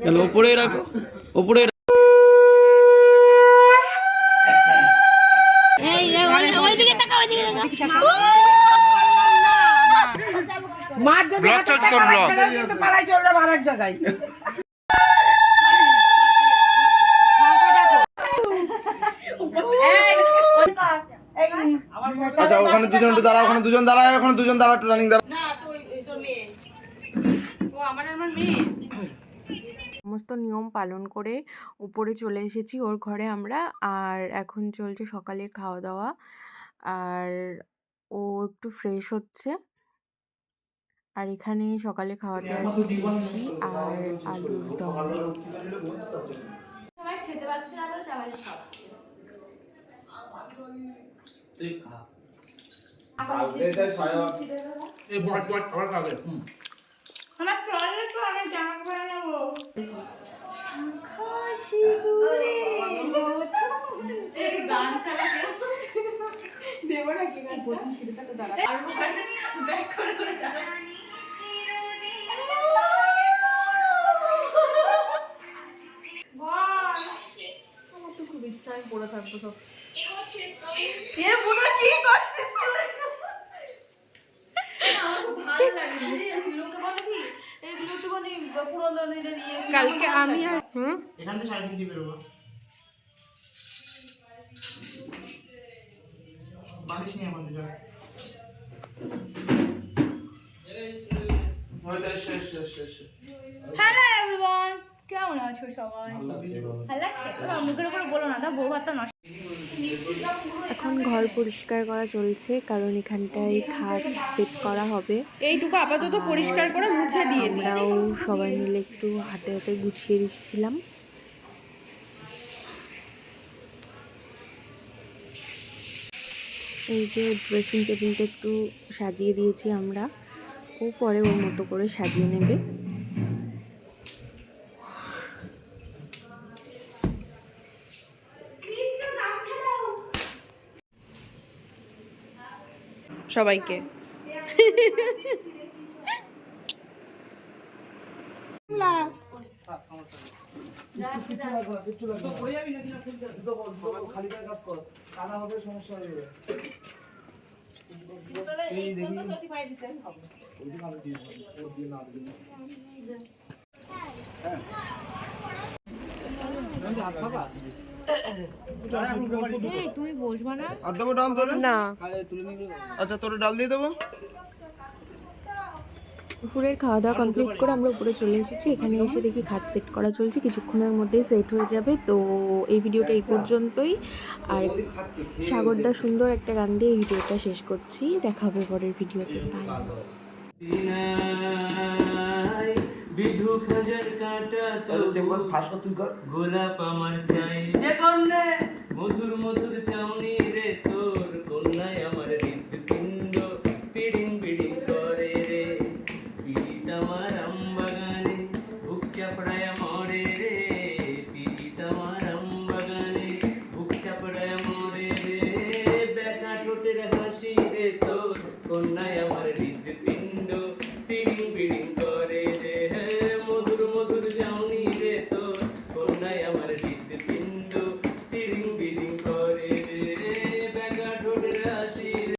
চলো উপরে রাখো, উপরে আচ্ছা ওখানে দুজন একটু দাঁড়া, ওখানে দুজন দাঁড়া, ওখানে দুজন দাঁড়া, একটু রানিং দাঁড়া। সমস্ত নিয়ম পালন করে উপরে চলে এসেছি ওর ঘরে আমরা। আর এখন চলছে সকালের খাওয়া দাওয়া, আর ও একটু ফ্রেশ হচ্ছে। আর এখানে সকালে খাওয়াতে আছে লুচি আর আলুর দম। খেতে পারছি না বলে সবাই তুই খা। আমার টয়লেট তো আমি জামা কাপড় নেবো। শাখা সিঁদুরে গান চালাতে দেবো নাকি প্রথম সিঁদুরটা তো দাঁড়া আর ব্যাক করে করে চালা। আমার তো খুব ইচ্ছা আমি পড়ে থাকবো সব। এ বুনো কি করছিস তুই? ভালো লাগে লোকে বলে কি এগুলো তো মানে পুরোনো দিনের নিয়ে কালকে আমি আর এখান থেকে সাইড দিয়ে বেরোবো। বালিশ নিয়ে আমাদের যা। হ্যালো এভরিওয়ান, কেমন আছো সবাই? ভালো লাগছে? মুখের উপরে বলো না, তা বউ ভাতটা নষ্ট। এখন ঘর পরিষ্কার করা চলছে, কারণ এখানটায় খাট সেট করা হবে। এইটুকু আপাতত পরিষ্কার করে মুছে দিয়ে দিই। আমরাও সবাই মিলে একটু হাতে হাতে গুছিয়ে দিচ্ছিলাম। এই যে ড্রেসিং টেবিলটা একটু সাজিয়ে দিয়েছি আমরা, ও পরে ওর মতো করে সাজিয়ে নেবে। সবাইকে তুমি বসবা না? আর দেবো ডাল তোরে? না, আচ্ছা তোরে ডাল দিয়ে দেবো। দুপুরের খাওয়া দাওয়া কমপ্লিট করে আমরা উপরে চলে এসেছি। এখানে এসে দেখি খাট সেট করা চলছে, কিছুক্ষণের মধ্যেই সেট হয়ে যাবে। তো এই ভিডিওটা এই পর্যন্তই। আর সাগরদা সুন্দর একটা গান দিয়ে এই ভিডিওটা শেষ করছি। দেখা হবে পরের ভিডিওতে। বাই। বিধু খাজার কাটা তো গোলাপ আমার চাই যে কন্যা মধুর মধুর চাউনি রে তোর কন্যায় আমার হৃদপিণ্ড পিড়িং পিড়িং করে রে পিড়িত আমার আমবাগানে বুক চাপড়ায় মরে রে পিড়িত আমার আমবাগানে বুক চাপড়ায় মরে রে বেকা ঠোঁটের হাসি রে তোর কন্যায় আমার হৃদপিণ্ড